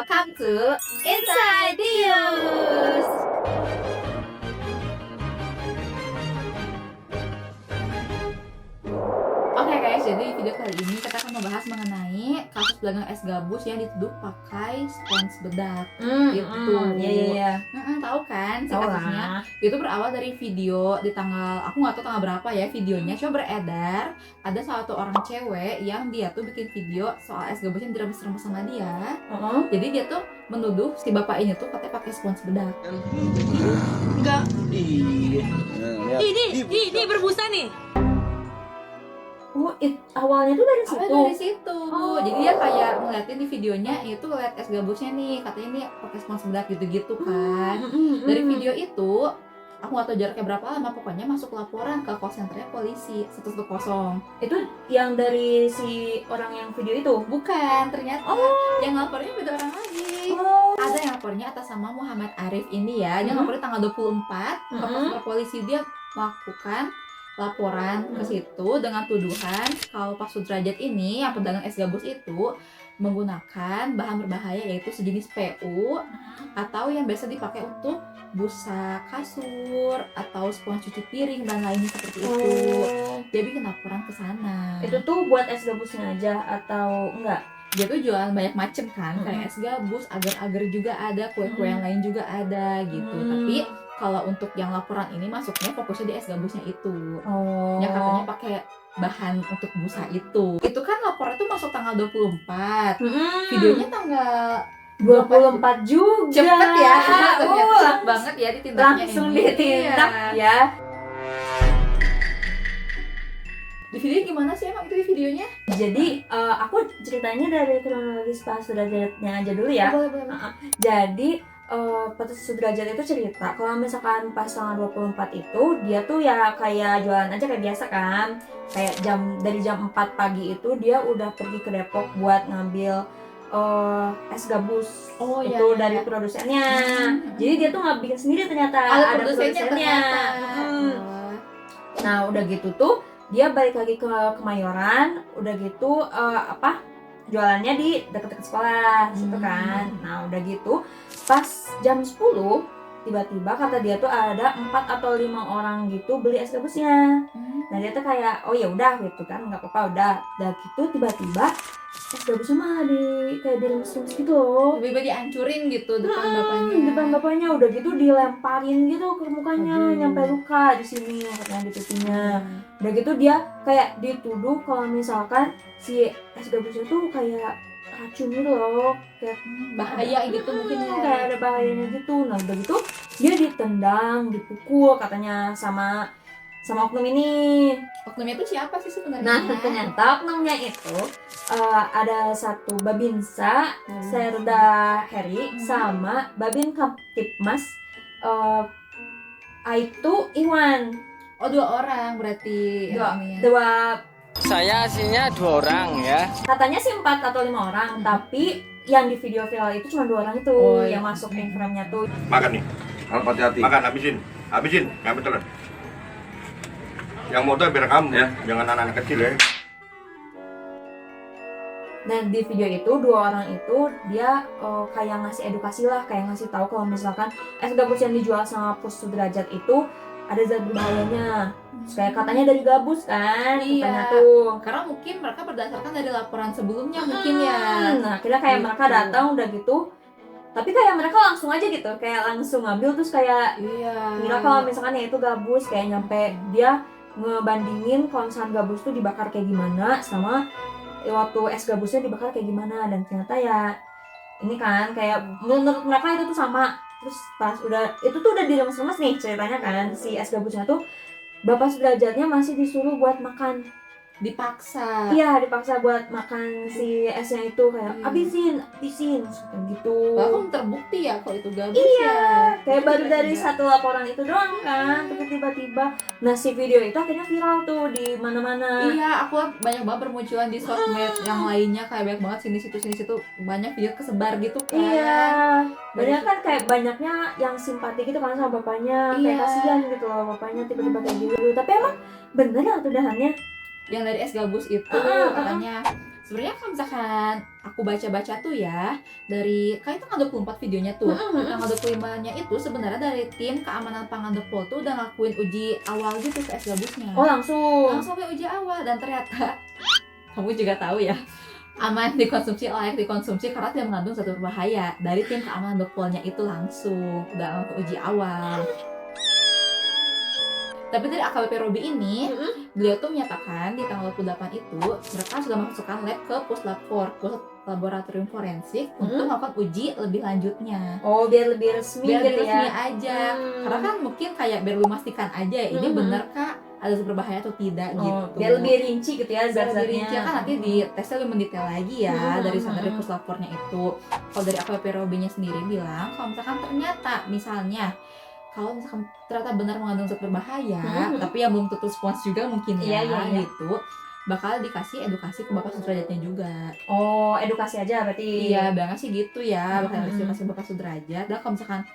Welcome to Inside News. Oke guys, jadi video kali ini kita akan membahas mengenai kasus pedagang es gabus yang dituduh pakai spons bedak. Gitu. Iya. Tahu kan si Tahu kasusnya? lah. Itu berawal dari video di tanggal, aku nggak tahu tanggal berapa ya videonya, coba beredar. Ada salah satu orang cewek yang dia tuh bikin video soal es gabus yang diremes-remes sama dia. Jadi dia tuh menuduh si bapak ini tuh katanya pakai spons bedak. Enggak. Iya. Ini berbusa nih. Awalnya tuh dari situ. Dari situ. Jadi dia kayak ngeliatin di videonya itu lihat es gabusnya nih, katanya ini pakai spons bedak gitu-gitu kan. Dari video itu aku nggak tahu jaraknya berapa lama, pokoknya masuk laporan ke call centernya polisi 110. Itu yang dari si orang yang video itu. Bukan, ternyata yang lapornya beda orang lagi. Ada yang lapornya atas nama Muhammad Arif ini ya. Dia lapornya tanggal 24 ke kantor polisi. Dia melakukan laporan ke situ dengan tuduhan kalau Pak Sudrajat ini yang pedagang es gabus itu menggunakan bahan berbahaya yaitu sejenis PU atau yang biasa dipakai untuk busa kasur atau spons cuci piring dan lainnya seperti itu. Dia bikin laporan ke sana. Itu tuh buat es gabusnya aja atau enggak? Dia tuh jualan banyak macem kan, kayak es gabus, agar-agar juga ada, kue-kue yang lain juga ada gitu. Tapi kalau untuk yang laporan ini masuknya fokusnya di es gabusnya itu. Yang katanya pakai bahan untuk busa itu. Itu kan laporan tuh masuk tanggal 24. Videonya tanggal 24 juga. cepet ya. Ternyata cepet banget ya ditindaknya Langsung ini. ditindak Iya. ya. Di video gimana sih emang itu di videonya? Jadi aku ceritanya dari kronologis Pak Sudrajatnya aja dulu ya. Boleh. Jadi Pak Sudrajat itu cerita kalau misalkan pas tanggal 24 itu dia tuh ya kayak jualan aja kayak biasa kan. Kayak dari jam 4 pagi itu dia udah pergi ke Depok buat ngambil es gabus itu dari produsennya. Jadi dia tuh nggak bikin sendiri ternyata, ada produsennya. Nah udah gitu tuh dia balik lagi ke Kemayoran, udah gitu jualannya di dekat-dekat sekolah situ kan. Nah udah gitu pas jam 10 tiba-tiba kata dia tuh ada 4 atau 5 orang gitu beli es gabusnya. Nah dia tuh kayak oh ya udah gitu kan, nggak apa-apa udah gitu tiba-tiba es gabusnya mah kayak diremes-remes gitu loh. Tiba-tiba dihancurin gitu depan bapaknya. Udah gitu dilemparin gitu ke mukanya. Nyampe luka di sini katanya di pipinya. Udah gitu dia kayak dituduh kalau misalkan si es gabusnya tuh kayak racun gitu loh, kayak bahaya gitu mungkin ya. Kayak ada bahayanya gitu. Nah udah gitu dia ditendang, dipukul katanya sama oknum ini. Oknumnya itu siapa sih sebenarnya? Nah ternyata oknumnya itu ada satu Babinsa Serda Heri sama Babin Kaptipmas Aitu Iwan. Oh 2 orang berarti. Dua Saya aslinya 2 orang ya. katanya sih 4 atau 5 orang, tapi yang di video viral itu cuma 2 orang itu yang masuk Instagramnya tuh. Makan nih, Harus hati-hati. makan habisin, ngambil telan. Yang motor biar kamu ya, jangan anak-anak kecil ya. Dan di video itu 2 orang itu dia kayak ngasih edukasi lah, kayak ngasih tahu kalau misalkan es gabus yang dijual sama Pus Sudrajat itu ada zat berbahayanya. Kayak katanya dari gabus kan, katanya tuh. Karena mungkin mereka berdasarkan dari laporan sebelumnya mungkin ya. Nah, akhirnya kayak Gitu. mereka datang udah gitu. Tapi kayak mereka langsung aja gitu, kayak langsung ngambil terus kayak kira kalau misalkan ya itu gabus, kayak nyampe dia ngebandingin kalau misalkan gabus tuh dibakar kayak gimana sama waktu es gabusnya dibakar kayak gimana, dan ternyata ya ini kan kayak menurut mereka itu tuh sama. Terus pas itu tuh udah diremes-remes nih ceritanya kan, si es gabusnya tuh Bapak Sudrajatnya masih disuruh buat makan. Dipaksa. Iya, dipaksa buat makan si esnya itu kayak habisin gitu. Bahkan terbukti ya kalau itu gabus Kayak baru dari satu laporan itu doang kan, tapi tiba-tiba nah si video itu akhirnya viral tuh di mana-mana. Iya, aku banyak banget bermunculan di sosmed yang lainnya, kayak banyak banget sini situ banyak video kesebar gitu kan. Iya, banyak kan kayak banyaknya yang simpati gitu kan sama bapaknya, kayak kasihan gitu loh bapaknya tiba-tiba kayak gitu. Tapi emang bener lah tuduhannya. Yang dari es gabus itu katanya Sebenarnya kalau misalkan aku baca-baca tuh ya, dari kayak tanggal 24 videonya tuh, tanggal 25-nya itu sebenarnya dari tim keamanan pangan Depol tuh udah ngelakuin uji awal gitu ke es gabusnya. Oh, langsung Ke uji awal, dan ternyata kamu juga tahu ya, aman dikonsumsi, layak dikonsumsi karena tidak mengandung zat berbahaya. Dari tim keamanan Depolnya itu langsung udah ke uji awal. Tapi dari AKBP Robi ini, beliau tuh menyatakan di tanggal 28 itu mereka sudah memasukkan lab ke Puslab-4, Pusat Laboratorium Forensik, untuk melakukan uji lebih lanjutnya. Oh, biar lebih resmi Biar gitu resmi ya. aja. Karena kan mungkin kayak biar lu memastikan aja ini bener kah ada zat berbahaya atau tidak gitu. Biar lebih rinci gitu ya Biar lebih zat-zatnya. rinci kan nanti di tesnya lebih mendetail lagi ya dari Puslab-4-nya itu. Kalau dari AKBP Robi-nya sendiri bilang kalau misalkan ternyata misalnya kalau misalkan ternyata benar mengandung zat berbahaya, tapi yang belum tentu spons juga mungkin ya, gitu, bakal dikasih edukasi ke Bapak Sudrajatnya juga. Oh, edukasi aja berarti. Iya, banget sih gitu ya, bakal edukasi Bapak Sudrajat. Dan kalau misalkan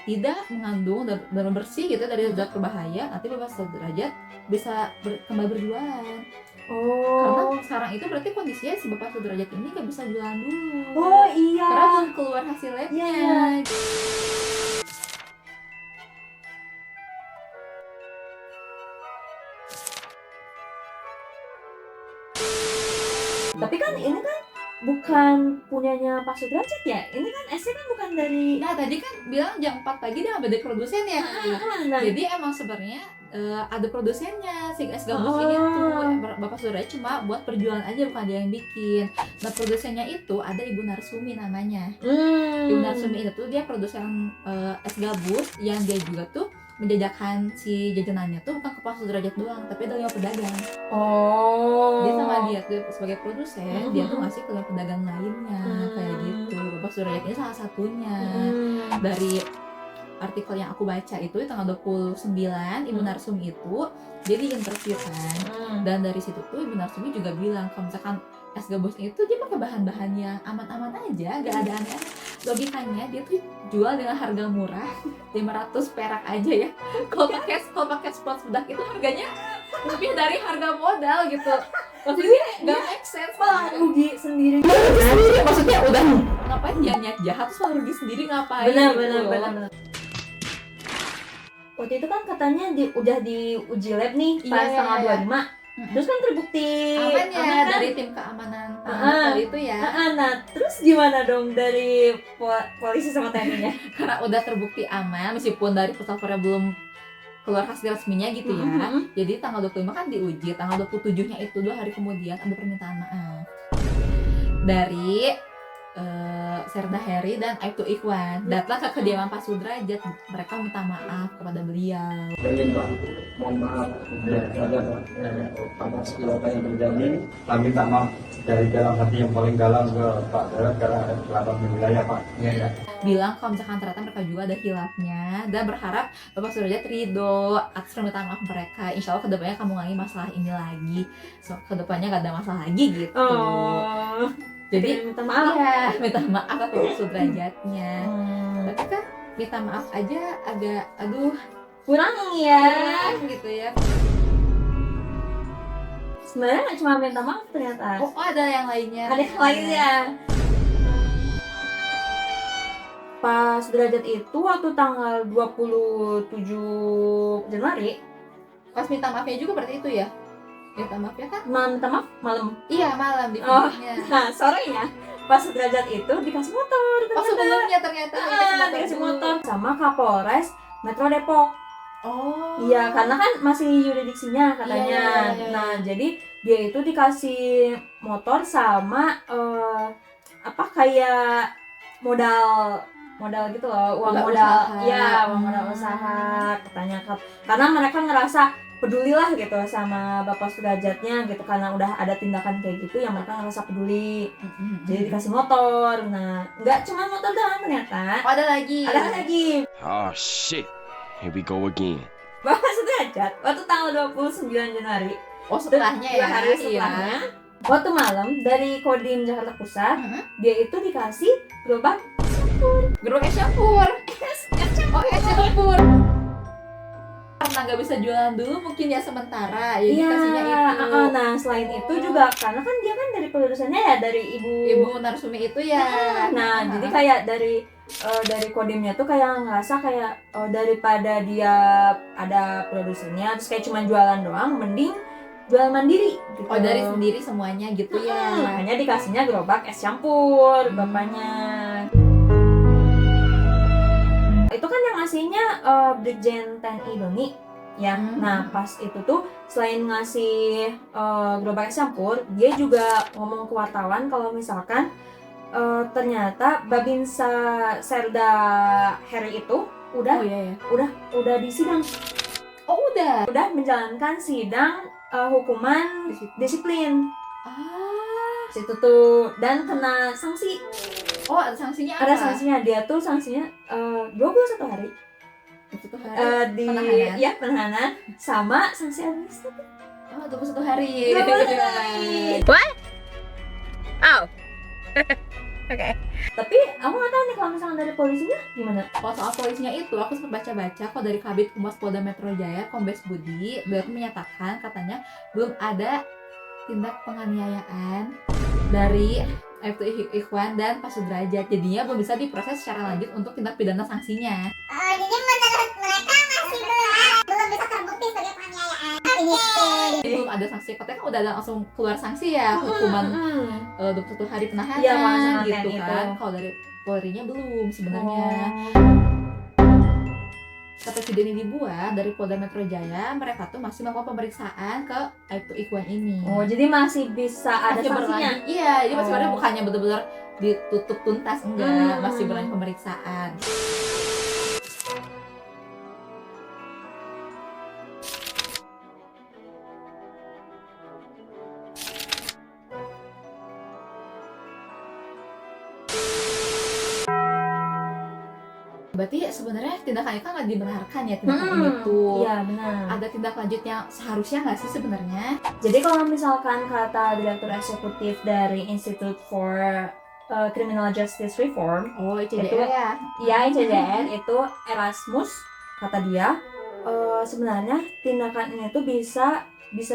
tidak mengandung dan bersih gitu dari zat berbahaya, nanti Bapak Sudrajat bisa kembali berjualan. Karena sekarang itu berarti kondisinya si Bapak Sudrajat ini gak bisa jualan dulu. Oh iya. Karena belum keluar hasil labnya. Tapi kan ini kan bukan punyanya Pak Sudrajat ya? Ini kan esnya kan bukan dari... Nah tadi kan bilang jam 4 pagi dia ngambil dari produsen ya. Jadi emang sebenarnya ada produsennya si es gabus ini tuh. Bapak Sudrajat cuma buat perjualan aja, bukan dia yang bikin. Nah produsennya itu ada Ibu Narsumi namanya. Ibu Narsumi itu dia produsen es gabus yang dia juga tuh menjajakan si jajanannya tuh bukan ke Pak Sudrajat doang, tapi ada 5 pedagang. Dia sama dia tuh sebagai produsen, dia tuh ngasih ke 5 pedagang lainnya, kayak gitu. Bapak Sudrajat ini salah satunya. Dari artikel yang aku baca itu di tanggal 29, Ibu Narsumi itu dia diinterview kan. Dan dari situ tuh Ibu Narsumi juga bilang kalau misalkan es gabus itu dia pakai bahan-bahan yang aman-aman aja, gak ada aneh. Logikanya dia tuh jual dengan harga murah 500 perak aja ya. Kalau pakai spons bedak itu harganya lebih dari harga modal gitu. Maksudnya nggak make sense, malah rugi sendiri. Maksudnya udah ngapain dia niat jahat terus malah rugi sendiri ngapain? Benar. Waktu itu kan katanya udah diuji lab nih pas tanggal 25. Terus kan terbukti aman ya kan? Dari tim keamanan pangan itu ya. Nah, terus gimana dong dari polisi sama TNI-nya? Karena udah terbukti aman meskipun dari Puslab-4-nya belum keluar hasil resminya gitu ya. Jadi tanggal 25 kan diuji, tanggal 27-nya itu 2 hari kemudian ada permintaan maaf dari Serda Heri dan Aibtu Ikhwan datang ke kediaman Pak Sudrajat. Mereka minta maaf kepada beliau. Mohon maaf atas apa yang terjadi. Kami minta maaf dari dalam hati yang paling dalam ke Pak Darat karena ada kesalahan di wilayah Pak. Ya. Bilang kalau misalkan ternyata mereka juga ada hilafnya dan berharap Bapak Sudrajat ridho atas permintaan maaf mereka. Insya Allah kedepannya kamu ngalami masalah ini lagi. So, kedepannya gak ada masalah lagi gitu. Jadi minta maaf ya, minta maaf ke Bapak Sudrajatnya. Tapi kan minta maaf aja agak kurang ya gitu ya. Sebenarnya nggak cuma minta maaf ternyata. Oh ada yang lainnya. Ada yang lainnya. Pak Sudrajat itu waktu tanggal 27 Januari Pas minta maafnya juga berarti itu ya? Minta maafnya kan? minta maaf malam. Iya malam di videonya. Nah sorenya Pak Sudrajat itu dikasih motor ternyata. Oh sebelumnya ternyata dikasih motor sama Kapolres Metro Depok. Oh. Iya, karena kan masih yuridiksinya katanya. Iya. Nah, jadi dia itu dikasih motor sama kayak modal gitu loh, uang modal usaha. Ya, uang modal usaha katanya. Karena mereka ngerasa pedulilah gitu sama Bapak Sudrajatnya gitu, karena udah ada tindakan kayak gitu yang mereka ngerasa peduli. Jadi dikasih motor. Nah, nggak cuma motor doang ternyata. Oh, ada lagi. Oh shit. Here we go again. Bapak Sudrajat waktu tanggal 29 Januari. Oh setelahnya ya. 2 hari setelahnya. Waktu malam dari Kodim Jakarta Pusat, dia itu dikasih gerobak Gerobak es campur. Oh es campur. karena nggak bisa jualan dulu mungkin ya sementara ya Iya, dikasihnya itu. nah selain itu juga karena kan dia kan dari produsennya ya dari Ibu Narsumi itu ya. Nah, jadi kayak dari Kodimnya tuh kayak ngerasa kayak daripada dia ada produsennya terus kayak cuma jualan doang, mending jual mandiri gitu. Oh dari sendiri semuanya gitu ya. Makanya dikasihnya gerobak es campur bapaknya. Itu kan yang ngasihnya Brigjen TNI Doni ya. Nah pas itu tuh selain ngasih gerobak es campur, dia juga ngomong ke wartawan kalau misalkan ternyata Babinsa Serda Heri itu udah Oh iya ya. udah di sidang, Oh udah. udah menjalankan sidang hukuman disiplin situ tuh dan kena sanksi. Oh ada sanksinya apa? Ada sanksinya, dia tuh sanksinya 21 hari Itu tuh hari. di penahanan. ya penahanan sama sanksi administratif. Oh 21 hari. 21 hari. Oh. Tapi aku nggak tahu nih kalau misalnya dari polisinya gimana. Kalau soal polisinya itu aku sempat baca-baca kok dari Kabid Humas Polda Metro Jaya Kombes Budi beliau menyatakan katanya belum ada tindak penganiayaan dari Aibtu Ikhwan dan Pak Sudrajat, jadinya belum bisa diproses secara lanjut untuk tindak pidana sanksinya. Jadi menurut mereka masih belum bisa terbukti sebagai penganiayaan. Jadi belum ada sanksi, katanya kan udah ada langsung keluar sanksi ya, hukuman 21 hari penahanan Iya, penahanan gitu itu. kan. Kalau dari Polri-nya belum sebenarnya. Kata video ini dibuat dari Polda Metro Jaya, mereka tuh masih melakukan pemeriksaan ke Aibtu Ikhwan ini. Oh, jadi masih bisa ada Masih sanksinya. berlanjut. Iya, jadi masih Oh. berlanjut, bukannya benar-benar ditutup tuntas, enggak, masih Hmm. berlanjut pemeriksaan. Berarti sebenarnya tindakan itu kan nggak dibenarkan ya, tindakan ini tuh. Iya, benar. Ada tindak lanjut yang seharusnya nggak sih sebenarnya? Jadi kalau misalkan kata Direktur Eksekutif dari Institute for Criminal Justice Reform, Oh, ICJR Itu- ya. ya ICJR itu Erasmus, kata dia sebenarnya tindakan ini tuh bisa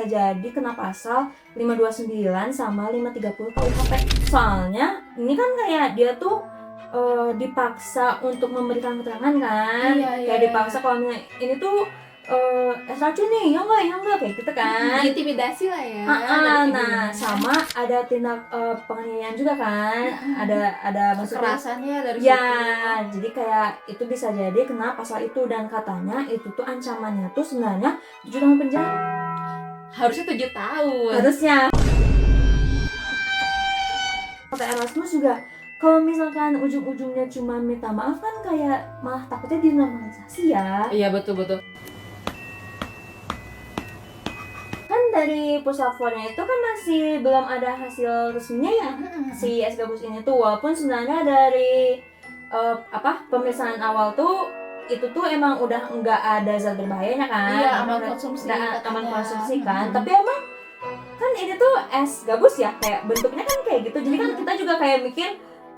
jadi kena pasal 529 sama 530 KUHP. Soalnya ini kan kayak dia tuh dipaksa untuk memberikan keterangan kan. Iya, Kayak iya. dipaksa kalau misalnya ini tuh racun nih, ya enggak kayak gitu kan. Intimidasi lah ya. dari Nah, ibunya. sama ada tindak penganiayaan juga kan. Ada maksudnya Kekerasannya dari ya, situ. jadi kayak itu bisa jadi kena pasal itu dan katanya itu tuh ancamannya tuh sebenarnya 7 tahun penjara. Harusnya 7 tahun. Harusnya. Kata Erasmus juga kalau misalkan ujung-ujungnya cuma minta maaf kan kayak malah takutnya dinormalisasi ya. Iya betul. Kan dari Pusafornya itu kan masih belum ada hasil resminya ya si es gabus ini tuh, walaupun sebenarnya dari pemeriksaan awal tuh itu tuh emang udah nggak ada zat berbahayanya kan. Iya, aman Udah- konsumsi. udah aman katanya. konsumsi kan. Tapi emang kan ini tuh es gabus ya, kayak bentuknya kan kayak gitu. Jadi kan kita juga kayak mikir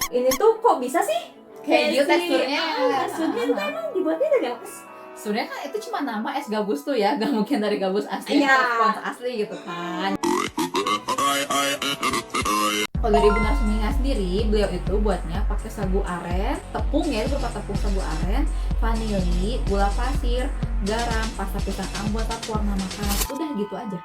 ini tuh kok bisa sih Kayak gitu si- teksturnya. teksturnya itu emang dibuatnya dari apa sih? Sebenarnya kan itu cuma nama es gabus tuh ya, gak mungkin dari gabus asli Iya. atau spons asli gitu kan. Kalau dari Ibu Narsumina sendiri, beliau itu buatnya pakai sagu aren, tepung ya, itu berupa tepung sagu aren, vanili, gula pasir, garam, pasta pisang ambon, warna makan, udah gitu aja.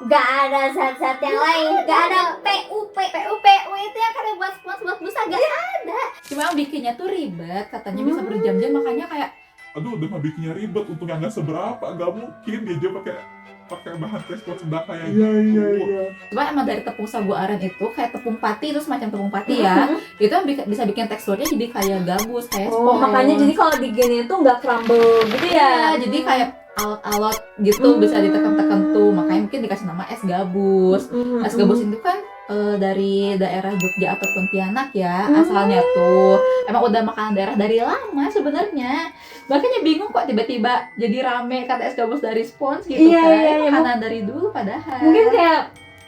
Gak ada zat-zat yang lain, gak ada PU itu yang kalian buat buat busa, gak ada. Cuma yang bikinnya tuh ribet, katanya bisa berjam-jam, makanya kayak Aduh, udah mah bikinnya ribet untuk yang nggak seberapa, nggak mungkin dia juga pakai bahan transport sembako kayak gitu. cuma emang dari tepung sagu aren itu kayak tepung pati, itu semacam tepung pati ya. Itu yang bisa bikin teksturnya jadi kayak gabus, kayak Oh, spons. makanya jadi kalau diginiin tuh nggak crumble gitu ya. Jadi kayak alot-alot gitu bisa ditekan-tekan tuh, makanya mungkin dikasih nama es gabus. Es gabus itu kan dari daerah Jogja atau Pontianak ya asalnya tuh. Emang udah makanan daerah dari lama sebenarnya. Makanya bingung kok tiba-tiba jadi rame kata es gabus dari spons gitu Iya, kan. iya, Makanan dari dulu padahal. Mungkin kayak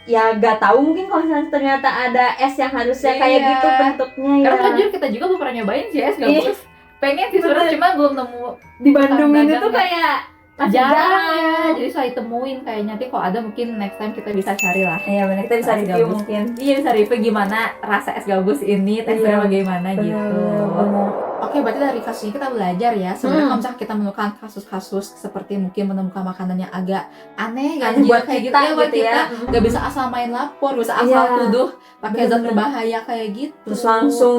ya nggak tahu, mungkin kalau misalnya ternyata ada es yang harusnya kayak Iya. gitu bentuknya ya. Karena jujur kita juga belum pernah nyobain sih es gabus. Pengen sih sebenarnya, cuma belum nemu. Di Bandung Tukang ini dagang tuh ya. kayak Masih jarang ya, jadi susah ditemuin kayaknya. Nanti kalau ada mungkin next time kita bisa cari lah. Iya benar, kita bisa Es review gabus. mungkin. Iya, bisa review gimana rasa es gabus ini, teksturnya Iya, bagaimana gitu. Benar. Oke, berarti dari kasus ini kita belajar ya. Sebenarnya kalau misalnya kita menemukan kasus-kasus seperti mungkin menemukan makanan yang agak aneh, Aneh ganjil buat kayak kita gitu ya, buat gitu ya. kita nggak bisa asal main lapor, bisa asal Iya. tuduh pakai zat Bener-bener. berbahaya kayak gitu. Terus langsung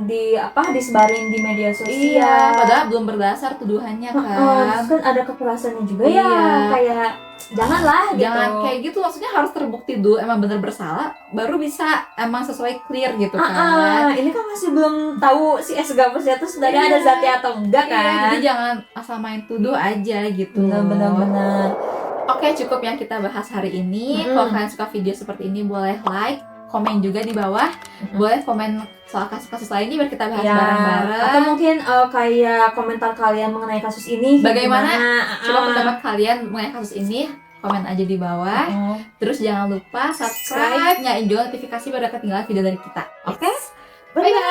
di disebarin di media sosial. Iya, padahal belum berdasar tuduhannya Terus kan. kan ada kekerasannya juga Iya. ya, kayak janganlah gitu. Jangan kayak gitu, maksudnya harus terbukti dulu emang bener bersalah, baru bisa emang sesuai clear gitu kan. Ini kan masih belum tahu si es gabusnya tuh sebenarnya Iya. ada zatnya atau enggak Iya, kan. jadi jangan asal main tuduh aja gitu. Benar. Oke, cukup yang kita bahas hari ini. Mm-mm. Kalau kalian suka video seperti ini boleh like, komen juga di bawah. Boleh komen soal kasus-kasus lainnya biar kita bahas Ya, bareng-bareng. atau mungkin kayak komentar kalian mengenai kasus ini Bagaimana? gimana? Coba pendapat kalian mengenai kasus ini, komen aja di bawah. Terus jangan lupa subscribe, nyalain juga notifikasi biar gak ketinggalan video dari kita. Oke? Bye-bye!